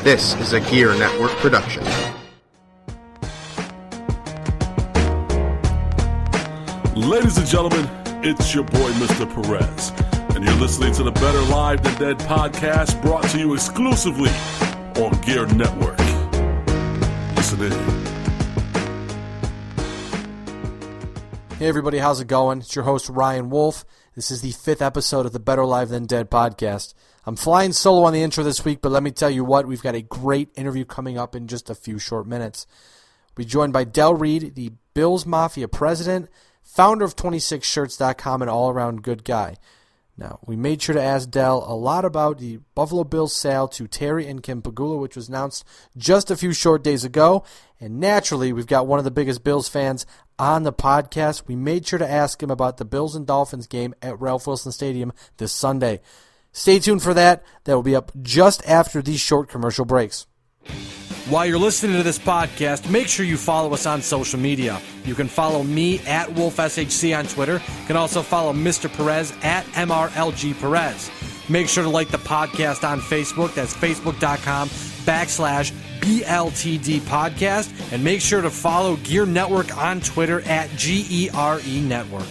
This is a Gear Network production. Ladies and gentlemen, it's your boy, Mr. Perez, and you're listening to the Better Live Than Dead podcast, brought to you exclusively on Gear Network. Listen in. Hey everybody, how's it going? It's your host, Ryan Wolf. This is the 5th episode of the Better Live Than Dead podcast. I'm flying solo on the intro this week, but let me tell you what, we've got a great interview coming up in just a few short minutes. We'll be joined by Reid, the Bills Mafia president, founder of 26shirts.com, and all-around good guy. Now, we made sure to ask Del a lot about the Buffalo Bills sale to Terry and Kim Pegula, which was announced just a few short days ago. And naturally, we've got one of the biggest Bills fans on the podcast. We made sure to ask him about the Bills and Dolphins game at Ralph Wilson Stadium this Sunday. Stay tuned for that. That will be up just after these short commercial breaks. While you're listening to this podcast, make sure you follow us on social media. You can follow me at WolfSHC on Twitter. You can also follow Mr. Perez at MRLG Perez. Make sure to like the podcast on Facebook. That's facebook.com/BLTD Podcast. And make sure to follow Gear Network on Twitter at GERE Network.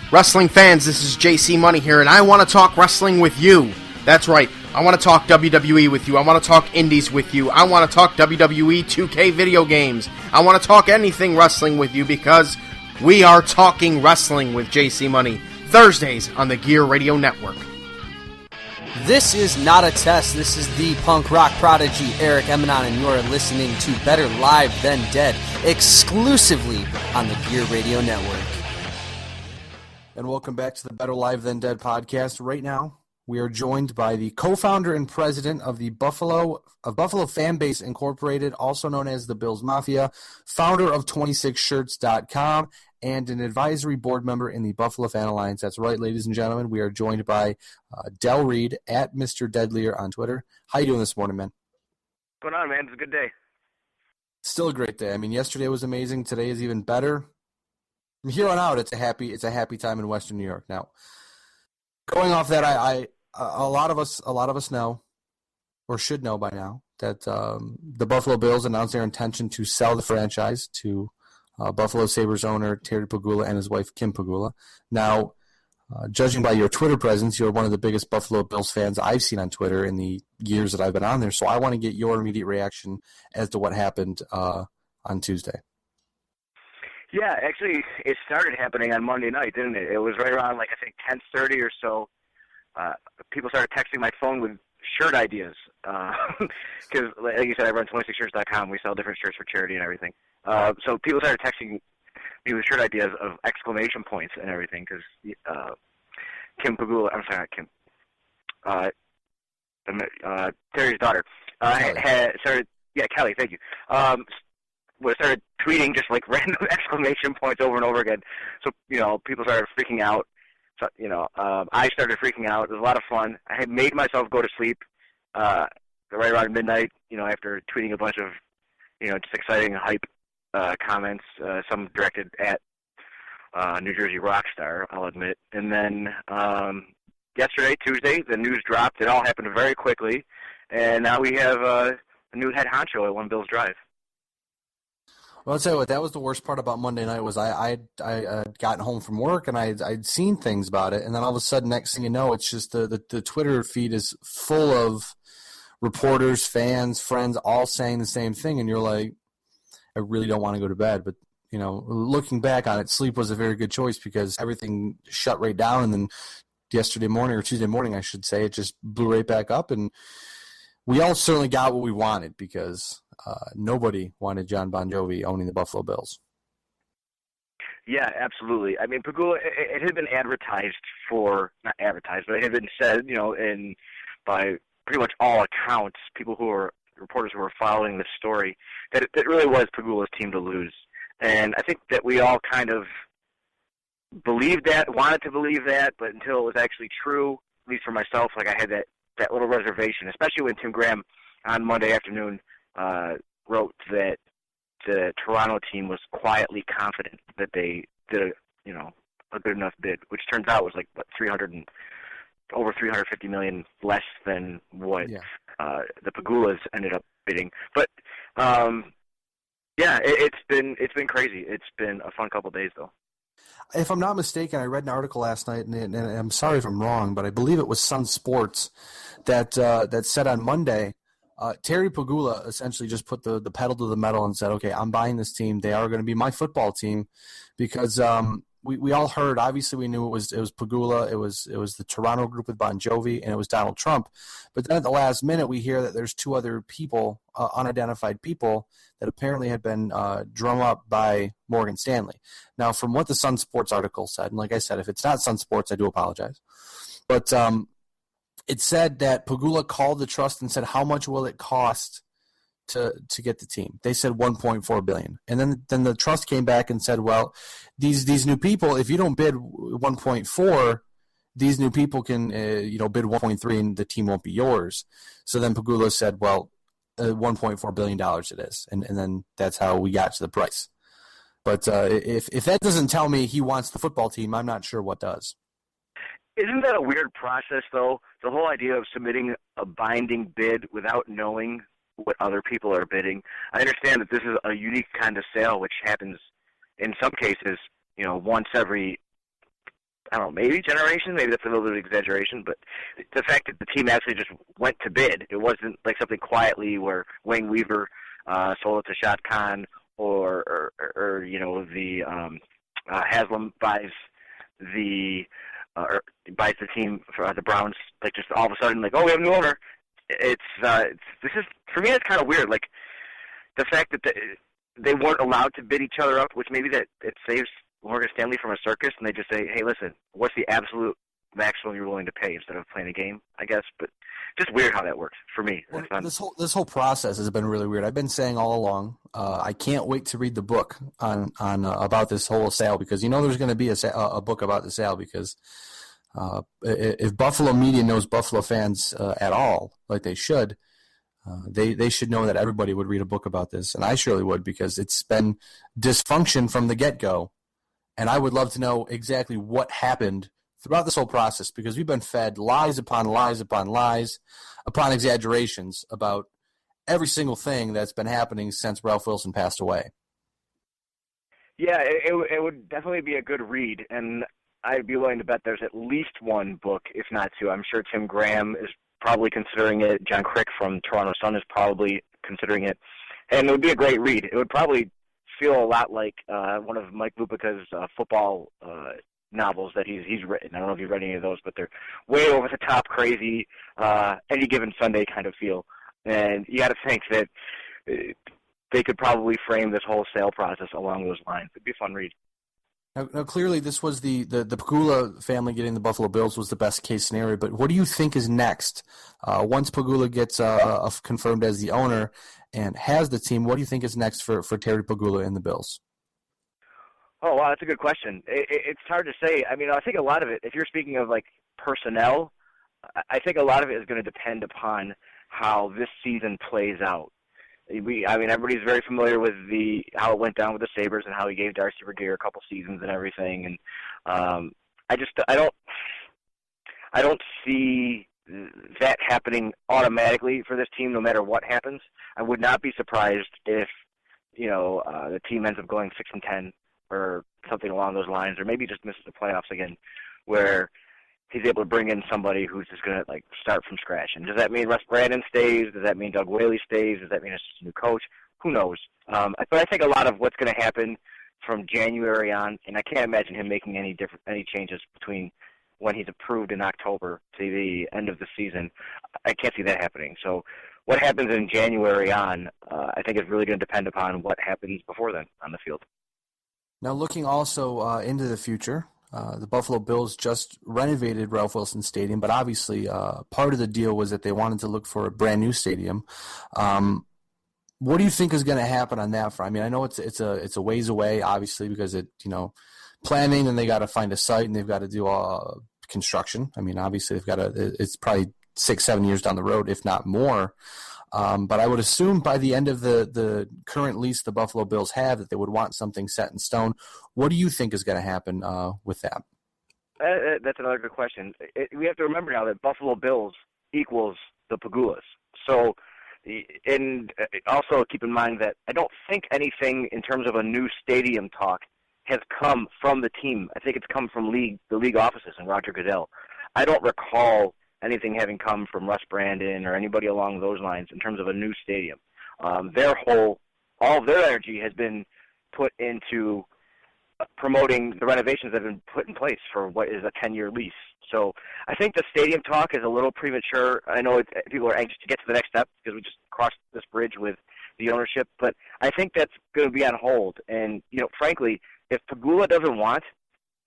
Wrestling fans, this is JC Money here, and I want to talk wrestling with you. That's right. I want to talk WWE with you. I want to talk indies with you. I want to talk WWE 2K video games. I want to talk anything wrestling with you because we are talking wrestling with JC Money. Thursdays on the Gear Radio Network. This is not a test. This is the punk rock prodigy Eric Emanon, and you are listening to Better Live Than Dead exclusively on the Gear Radio Network. And welcome back to the Better Live Than Dead podcast. Right now, we are joined by the co-founder and president of the Buffalo Fanbase Incorporated, also known as the Bills Mafia, founder of 26shirts.com, and an advisory board member in the Buffalo Fan Alliance. That's right, ladies and gentlemen. We are joined by Reid at Mr. Deadlier on Twitter. How you doing this morning, man? What's going on, man? It's a good day. Still a great day. I mean, yesterday was amazing. Today is even better. From here on out, it's a happy time in Western New York. Now, going off that, a lot of us know, or should know by now, that the Buffalo Bills announced their intention to sell the franchise to Buffalo Sabres owner Terry Pegula and his wife Kim Pegula. Now, judging by your Twitter presence, you're one of the biggest Buffalo Bills fans I've seen on Twitter in the years that I've been on there. So I want to get your immediate reaction as to what happened on Tuesday. Yeah, actually, it started happening on Monday night, didn't it? It was right around, 10:30 or so. People started texting my phone with shirt ideas. Because, like you said, I run 26shirts.com. We sell different shirts for charity and everything. So people started texting me with shirt ideas of exclamation points and everything. Because Kim Pegula, I'm sorry, not Kim. Terry's daughter had started. Yeah, Kelly. Thank you. Started tweeting just random exclamation points over and over again. So people started freaking out. So, I started freaking out. It was a lot of fun. I had made myself go to sleep right around midnight, after tweeting a bunch of, just exciting hype comments, some directed at New Jersey Rockstar, I'll admit. And then yesterday, Tuesday, the news dropped. It all happened very quickly. And now we have a new head honcho at One Bills Drive. Well, I'll tell you what, that was the worst part about Monday night was I had gotten home from work and I'd seen things about it, and then all of a sudden, next thing you know, it's just the Twitter feed is full of reporters, fans, friends, all saying the same thing, and you're like, I really don't want to go to bed. But, looking back on it, sleep was a very good choice because everything shut right down, and then yesterday morning, or Tuesday morning, I should say, it just blew right back up, and we all certainly got what we wanted because nobody wanted John Bon Jovi owning the Buffalo Bills. Yeah, absolutely. I mean, Pegula, it had been advertised not advertised, but it had been said, by pretty much all accounts, reporters who were following this story, that it really was Pegula's team to lose. And I think that we all kind of believed that, wanted to believe that, but until it was actually true, at least for myself, I had that little reservation, especially when Tim Graham on Monday afternoon wrote that the Toronto team was quietly confident that they did a good enough bid, which turns out was over $350 million less than what the Pagulas ended up bidding. But yeah, it's been crazy. It's been a fun couple days though. If I'm not mistaken, I read an article last night, and I'm sorry if I'm wrong, but I believe it was Sun Sports that said on Monday, Terry Pagula essentially just put the pedal to the metal and said, okay, I'm buying this team. They are going to be my football team, because we all heard, obviously we knew it was Pagula, it was the Toronto group with Bon Jovi, and it was Donald Trump. But then at the last minute, we hear that there's two other people, unidentified people, that apparently had been drummed up by Morgan Stanley. Now, from what the Sun Sports article said, and like I said, if it's not Sun Sports, I do apologize. But it said that Pagula called the trust and said, how much will it cost to get the team? They said $1.4 billion. And then the trust came back and said, well, these new people, if you don't bid 1.4, these new people can bid 1.3 and the team won't be yours. So then Pagula said, well, $1.4 billion it is. And then that's how we got to the price. But if that doesn't tell me he wants the football team, I'm not sure what does. Isn't that a weird process, though? The whole idea of submitting a binding bid without knowing what other people are bidding. I understand that this is a unique kind of sale, which happens in some cases, once every, I don't know, maybe generation. Maybe that's a little bit of exaggeration, but the fact that the team actually just went to bid, it wasn't like something quietly where Wayne Weaver sold it to Shad Khan or the Haslam buys the team for the Browns, like just all of a sudden, like, oh, we have a new owner. This is, for me, it's kind of weird. Like the fact that they weren't allowed to bid each other up, which maybe that it saves Morgan Stanley from a circus, and they just say, hey, listen, what's the absolute maximum you're willing to pay instead of playing a game, I guess. But just weird how that works for me. This whole process has been really weird. I've been saying all along, I can't wait to read the book on about this whole sale, because there's going to be a book about the sale, because if Buffalo media knows Buffalo fans at all, like they should, they should know that everybody would read a book about this, and I surely would, because it's been dysfunction from the get-go, and I would love to know exactly what happened throughout this whole process, because we've been fed lies upon lies upon lies upon exaggerations about every single thing that's been happening since Ralph Wilson passed away. Yeah, it would definitely be a good read, and I'd be willing to bet there's at least one book, if not two. I'm sure Tim Graham is probably considering it. John Crick from Toronto Sun is probably considering it. And it would be a great read. It would probably feel a lot like one of Mike Lupica's football novels that he's written. I don't know if you've read any of those, but they're way over the top, crazy, Any Given Sunday kind of feel. And you got to think that they could probably frame this whole sale process along those lines. It'd be a fun read. Now, clearly, this was the Pagula family getting the Buffalo Bills was the best case scenario. But what do you think is next? Once Pagula gets confirmed as the owner and has the team, what do you think is next for Terry Pagula and the Bills? Oh, wow, that's a good question. It's hard to say. I mean, I think a lot of it, if you're speaking of like personnel, I think a lot of it is going to depend upon how this season plays out. Everybody's very familiar with how it went down with the Sabres and how he gave Darcy Regier a couple seasons and everything. And I don't see that happening automatically for this team, no matter what happens. I would not be surprised if the team ends up going 6-10 or something along those lines, or maybe just misses the playoffs again, where he's able to bring in somebody who's just going to start from scratch. And does that mean Russ Brandon stays? Does that mean Doug Whaley stays? Does that mean it's just a new coach? Who knows? But I think a lot of what's going to happen from January on, and I can't imagine him making any changes between when he's approved in October to the end of the season. I can't see that happening. So what happens in January on, I think is really going to depend upon what happens before then on the field. Now, looking also into the future, the Buffalo Bills just renovated Ralph Wilson Stadium, but obviously part of the deal was that they wanted to look for a brand new stadium. What do you think is going to happen on that front? I mean, I know it's a ways away, obviously, because planning, and they got to find a site and they've got to do construction. I mean, obviously it's probably 6-7 years down the road, if not more. But I would assume by the end of the current lease the Buffalo Bills have that they would want something set in stone. What do you think is going to happen with that? That's another good question. We have to remember now that Buffalo Bills equals the Pagulas. So, and also keep in mind that I don't think anything in terms of a new stadium talk has come from the team. I think it's come from the league offices and Roger Goodell. I don't recall anything having come from Russ Brandon or anybody along those lines in terms of a new stadium. All of their energy has been put into promoting the renovations that have been put in place for what is a 10-year lease. So I think the stadium talk is a little premature. I know people are anxious to get to the next step because we just crossed this bridge with the ownership, but I think that's going to be on hold. And, frankly, if Pegula doesn't want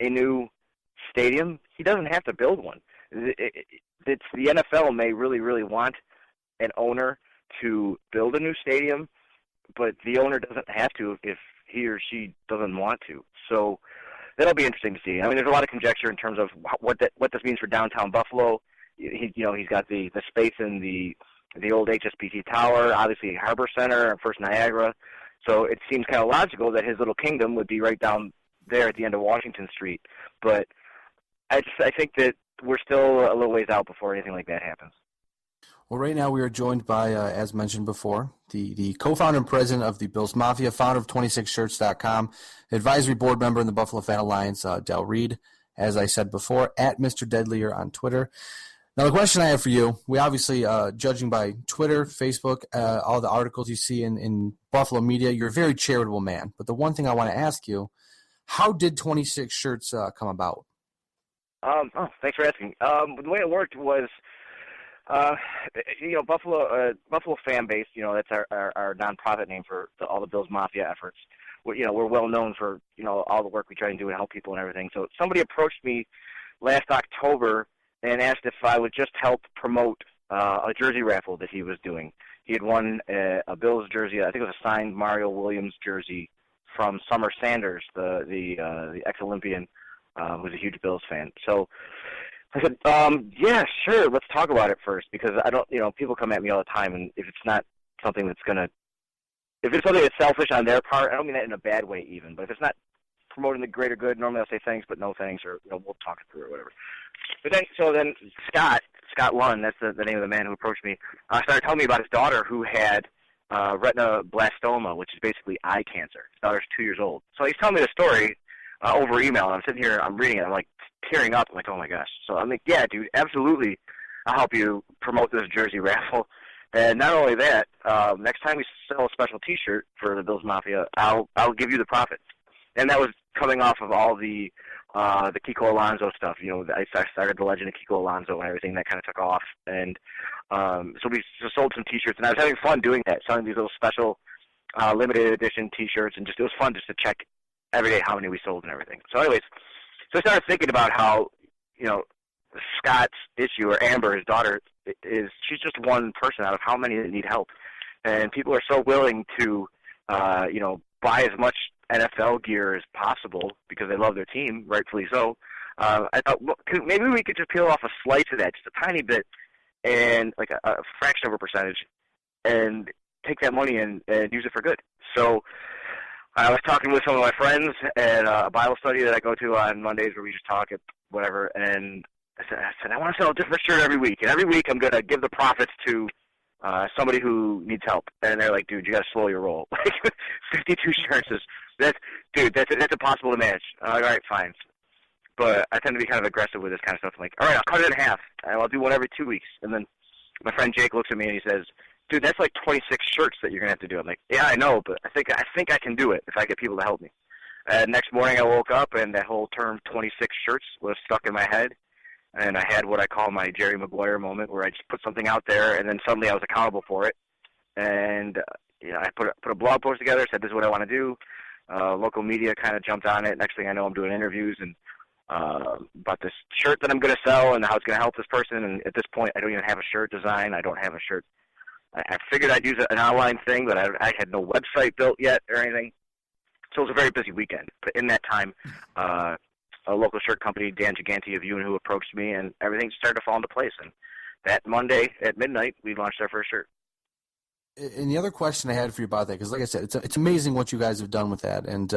a new stadium, he doesn't have to build one. It's the NFL may really, really want an owner to build a new stadium, but the owner doesn't have to if he or she doesn't want to. So that'll be interesting to see. I mean, there's a lot of conjecture in terms of what this means for downtown Buffalo. He's got the space in the old HSBC Tower, obviously Harbor Center and First Niagara. So it seems kind of logical that his little kingdom would be right down there at the end of Washington Street. But I think that we're still a little ways out before anything like that happens. Well, right now we are joined by, as mentioned before, the co-founder and president of the Bills Mafia, founder of 26shirts.com, advisory board member in the Buffalo Fan Alliance, Reid, as I said before, at Mr. Deadlier on Twitter. Now, the question I have for you, we obviously, judging by Twitter, Facebook, all the articles you see in Buffalo media, you're a very charitable man. But the one thing I want to ask you, how did 26 Shirts come about? Thanks for asking. The way it worked was, Buffalo fan base, that's our nonprofit name for all the Bills Mafia efforts. We're well known for, all the work we try and do and help people and everything. So somebody approached me last October and asked if I would just help promote a jersey raffle that he was doing. He had won a Bills jersey, I think it was a signed Mario Williams jersey from Summer Sanders, the ex-Olympian, who's a huge Bills fan. So I said, yeah, sure, let's talk about it first, because I don't, people come at me all the time, and if it's not something that's if it's something that's selfish on their part, I don't mean that in a bad way even, but if it's not promoting the greater good, normally I'll say thanks, but no thanks, or, we'll talk it through or whatever. But then Scott Lund, that's the name of the man who approached me, started telling me about his daughter who had retinoblastoma, which is basically eye cancer. His daughter's 2 years old. So he's telling me the story over email, and I'm sitting here, I'm reading it, I'm like tearing up, I'm like, oh my gosh. So I'm like, yeah, dude, absolutely, I'll help you promote this jersey raffle. And not only that, next time we sell a special T-shirt for the Bills Mafia, I'll give you the profits. And that was coming off of all the Kiko Alonso stuff. I started the legend of Kiko Alonso and everything that kind of took off. And so we just sold some T-shirts, and I was having fun doing that, selling these little special limited edition T-shirts, and it was fun just to check every day how many we sold and everything. So anyways, I started thinking about how, Scott's issue, or Amber, his daughter, she's just one person out of how many that need help. And people are so willing to, buy as much NFL gear as possible because they love their team, rightfully so. I thought, maybe we could just peel off a slice of that, just a tiny bit, and like a fraction of a percentage, and take that money and use it for good. So I was talking with some of my friends at a Bible study that I go to on Mondays where we just talk at whatever, and I said, I want to sell a different shirt every week, and every week I'm going to give the profits to somebody who needs help. And they're like, dude, you got to slow your roll. Like 52 shirts that's impossible to manage. I'm like, all right, fine. But I tend to be kind of aggressive with this kind of stuff. I'm like, all right, I'll cut it in half, and I'll do one every 2 weeks. And then my friend Jake looks at me and he says, dude, that's like 26 shirts that you're going to have to do. I'm like, yeah, I know, but I think I can do it if I get people to help me. Next morning I woke up, and that whole term 26 shirts was stuck in my head. And I had what I call my Jerry Maguire moment, where I just put something out there, and then suddenly I was accountable for it. And I put a blog post together, said this is what I want to do. Local media kind of jumped on it. Next thing I know, I'm doing interviews and about this shirt that I'm going to sell and how it's going to help this person. And at this point, I don't even have a shirt design. I don't have a shirt. I figured I'd use an online thing, but I had no website built yet or anything. So it was a very busy weekend. But in that time, a local shirt company, Dan Gigante of UNH, who approached me, and everything started to fall into place. And that Monday at midnight, we launched our first shirt. And the other question I had for you about that, because like I said, it's amazing what you guys have done with that. And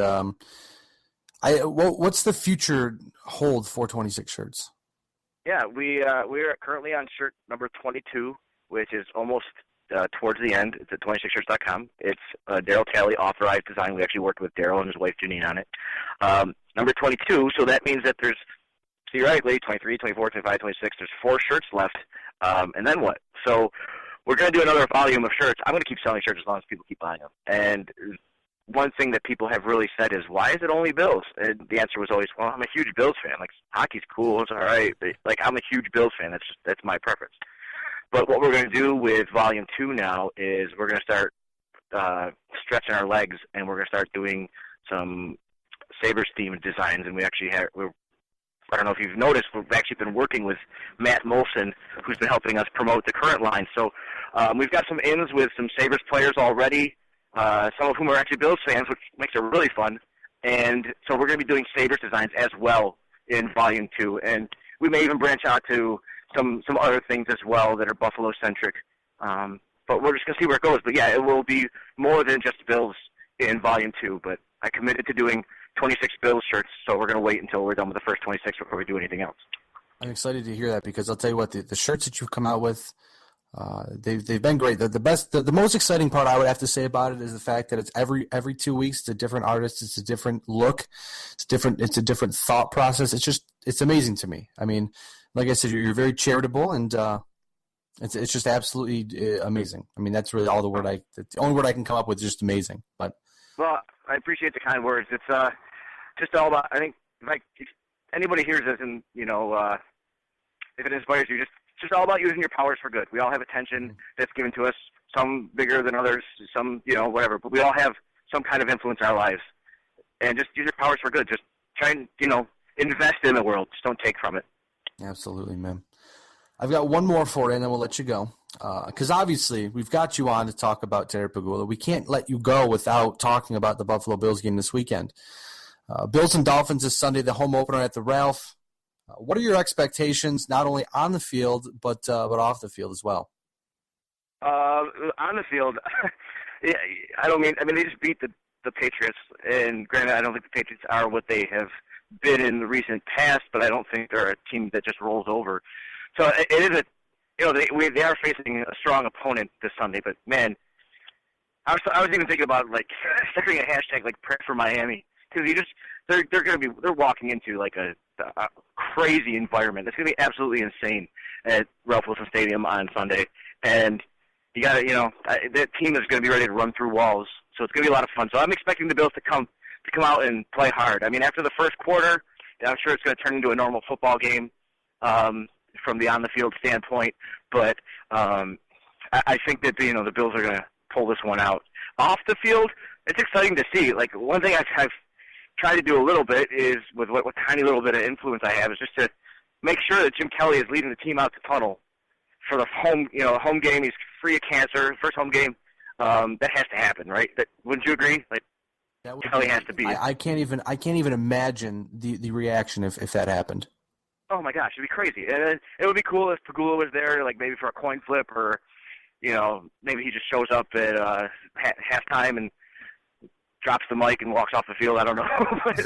what's the future hold for 26 shirts? Yeah, we are currently on shirt number 22, which is almost towards the end. It's at 26shirts.com. It's a Daryl Talley authorized design. We actually worked with Daryl and his wife Janine on it. Number 22, so that means that there's theoretically 23, 24, 25, 26. There's 4 shirts left. And then what? So we're going to do another volume of shirts. I'm going to keep selling shirts as long as people keep buying them. And one thing that people have really said is, why is it only Bills? And the answer was always, well, I'm a huge Bills fan. Like, hockey's cool, it's all right. But, like, I'm a huge Bills fan. That's my preference. But what we're going to do with Volume 2 now is we're going to start stretching our legs, and we're going to start doing some Sabres-themed designs. And we actually have, I don't know if you've noticed, we've actually been working with Matt Molson, who's been helping us promote the current line. So we've got some ins with some Sabres players already, some of whom are actually Bills fans, which makes it really fun. And so we're going to be doing Sabres designs as well in Volume 2. And we may even branch out to some other things as well that are Buffalo-centric. But we're just going to see where it goes. But, yeah, it will be more than just Bills in Volume 2. But I committed to doing 26 Bills shirts, so we're going to wait until we're done with the first 26 before we do anything else. I'm excited to hear that because I'll tell you what, the shirts that you've come out with, they've been great. The most exciting part I would have to say about it is the fact that it's every 2 weeks. It's a different artist. It's a different look. It's a different thought process. It's amazing to me. I mean, like I said, you're very charitable, and it's just absolutely amazing. I mean, that's really all the only word I can come up with is just amazing. But well, I appreciate the kind words. It's just all about, I think, like, if anybody hears this and, if it inspires you, just all about using your powers for good. We all have attention that's given to us, some bigger than others, some, whatever. But we all have some kind of influence in our lives. And just use your powers for good. Just try and, invest in the world. Just don't take from it. Absolutely, man. I've got one more for you, and then we'll let you go. Because obviously, we've got you on to talk about Terry Pegula. We can't let you go without talking about the Buffalo Bills game this weekend. Bills and Dolphins this Sunday, the home opener at the Ralph. What are your expectations, not only on the field, but off the field as well? On the field, yeah, they just beat the Patriots. And granted, I don't think the Patriots are what they have been in the recent past, but I don't think they're a team that just rolls over. So it is they are facing a strong opponent this Sunday. But man, I was even thinking about starting a hashtag like Pray for Miami, because they're walking into like a crazy environment. It's gonna be absolutely insane at Ralph Wilson Stadium on Sunday, and you got that team is gonna be ready to run through walls. So it's gonna be a lot of fun. So I'm expecting the Bills to come out and play hard. I mean, after the first quarter, I'm sure it's gonna turn into a normal football game. From the on-the-field standpoint, but I think that the Bills are going to pull this one out. Off the field, it's exciting to see. Like, one thing I've tried to do a little bit is, with what tiny little bit of influence I have, is just to make sure that Jim Kelly is leading the team out to tunnel for the home game. He's free of cancer, first home game. That has to happen, right? Wouldn't you agree? Like, Kelly has to be. I can't even imagine the reaction if that happened. Oh my gosh, it'd be crazy. And it would be cool if Pegula was there, like maybe for a coin flip, or maybe he just shows up at halftime and drops the mic and walks off the field. I don't know, but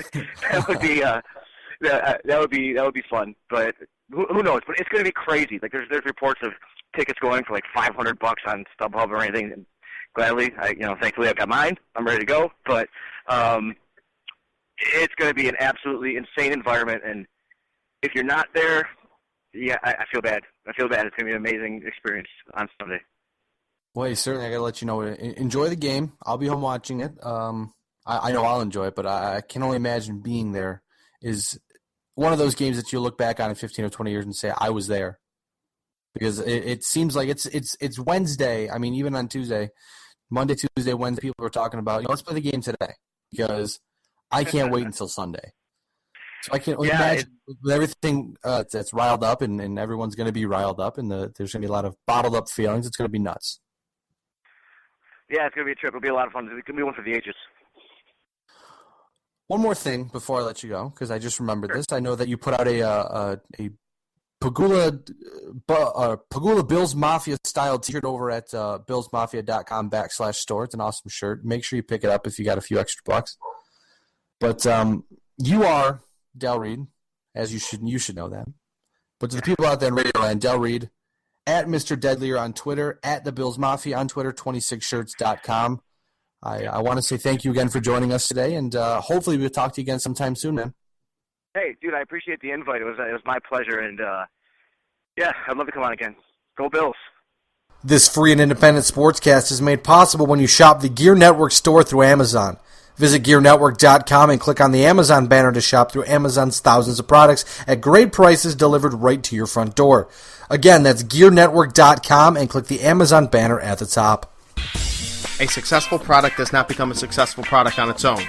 that would be fun. But who knows? But it's going to be crazy. Like there's reports of tickets going for like $500 on StubHub or anything. And gladly, thankfully I've got mine. I'm ready to go. But it's going to be an absolutely insane environment. And if you're not there, yeah, I feel bad. It's going to be an amazing experience on Sunday. Well, certainly, I got to let you know. Enjoy the game. I'll be home watching it. I know I'll enjoy it, but I can only imagine being there is one of those games that you look back on in 15 or 20 years and say, I was there. Because it seems like it's Wednesday. I mean, even on Tuesday, Monday, Tuesday, Wednesday, people are talking about, let's play the game today. Because I can't wait until Sunday. So I can imagine with everything that's riled up, and everyone's going to be riled up, and there's going to be a lot of bottled up feelings. It's going to be nuts. Yeah, it's going to be a trip. It'll be a lot of fun. It's going to be one for the ages. One more thing before I let you go, because I just remembered this. I know that you put out a Pegula Bills Mafia style t-shirt over at billsmafia.com/store. It's an awesome shirt. Make sure you pick it up if you got a few extra bucks. But you are Del Reid, as you should know that. But to the people out there in Radio Land, Del Reid, at Mr. Deadlier on Twitter, at the Bills Mafia on Twitter, 26shirts.com. I want to say thank you again for joining us today, and hopefully we'll talk to you again sometime soon, man. Hey, dude, I appreciate the invite. It was my pleasure, and yeah, I'd love to come on again. Go Bills. This free and independent sportscast is made possible when you shop the Gear Network store through Amazon. Visit GearNetwork.com and click on the Amazon banner to shop through Amazon's thousands of products at great prices delivered right to your front door. Again, that's GearNetwork.com and click the Amazon banner at the top. A successful product does not become a successful product on its own.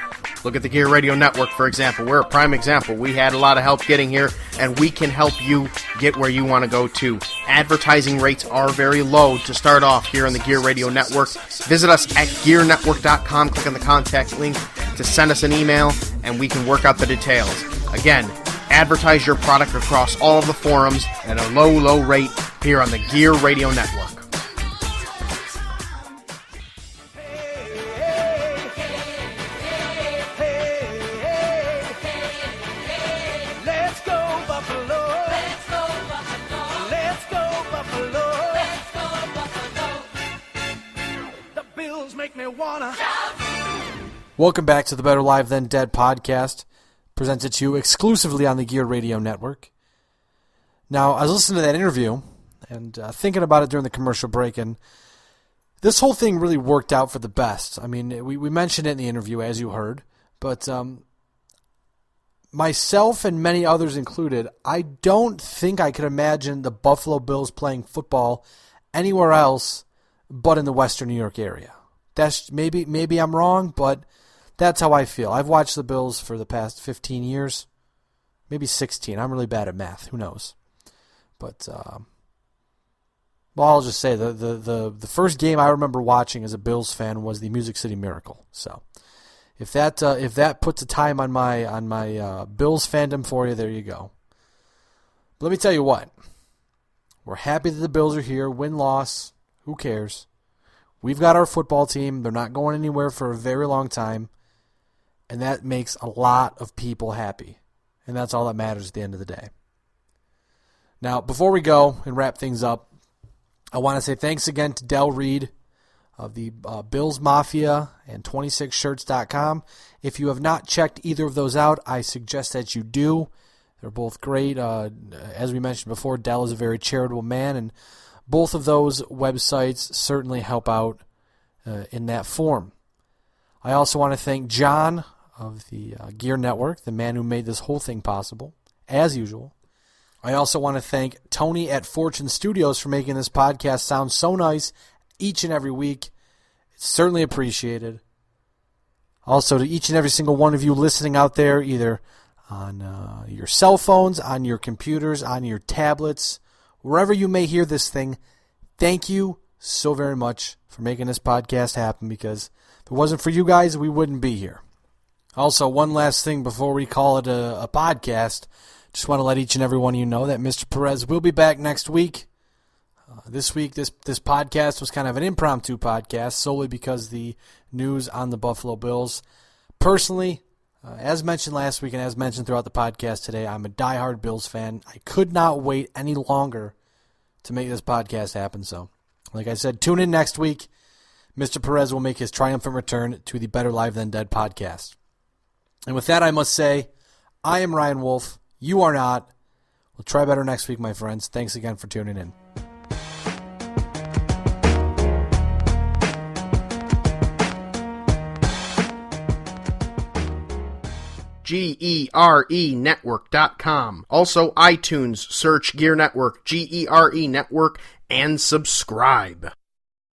Look at the Gear Radio Network, for example. We're a prime example. We had a lot of help getting here, and we can help you get where you want to go to. Advertising rates are very low to start off here on the Gear Radio Network. Visit us at GearNetwork.com. Click on the contact link to send us an email, and we can work out the details. Again, advertise your product across all of the forums at a low, low rate here on the Gear Radio Network. Welcome back to the Better Live Than Dead podcast, presented to you exclusively on the Gear Radio Network. Now, I was listening to that interview and thinking about it during the commercial break, and this whole thing really worked out for the best. I mean, we mentioned it in the interview, as you heard, but myself and many others included, I don't think I could imagine the Buffalo Bills playing football anywhere else but in the Western New York area. That's maybe I'm wrong, but that's how I feel. I've watched the Bills for the past 15 years, maybe 16. I'm really bad at math. Who knows? But well, I'll just say the first game I remember watching as a Bills fan was the Music City Miracle. So if that puts a time on my Bills fandom for you, there you go. But let me tell you what. We're happy that the Bills are here. Win-loss, who cares? We've got our football team. They're not going anywhere for a very long time. And that makes a lot of people happy. And that's all that matters at the end of the day. Now, before we go and wrap things up, I want to say thanks again to Reid of the Bills Mafia and 26shirts.com. If you have not checked either of those out, I suggest that you do. They're both great. As we mentioned before, Del is a very charitable man, and both of those websites certainly help out in that form. I also want to thank John of the Gear Network, the man who made this whole thing possible, as usual. I also want to thank Tony at Fortune Studios for making this podcast sound so nice each and every week. It's certainly appreciated. Also, to each and every single one of you listening out there, either on your cell phones, on your computers, on your tablets, wherever you may hear this thing, thank you so very much for making this podcast happen, because if it wasn't for you guys, we wouldn't be here. Also, one last thing before we call it a podcast, just want to let each and every one of you know that Mr. Perez will be back next week. This week, this podcast was kind of an impromptu podcast, solely because the news on the Buffalo Bills. Personally, as mentioned last week and as mentioned throughout the podcast today, I'm a diehard Bills fan. I could not wait any longer to make this podcast happen. So, like I said, tune in next week. Mr. Perez will make his triumphant return to the Better Live Than Dead podcast. And with that, I must say, I am Ryan Wolf. You are not. We'll try better next week, my friends. Thanks again for tuning in. GERENetwork.com. Also, iTunes, search Gear Network, GERE Network, and subscribe.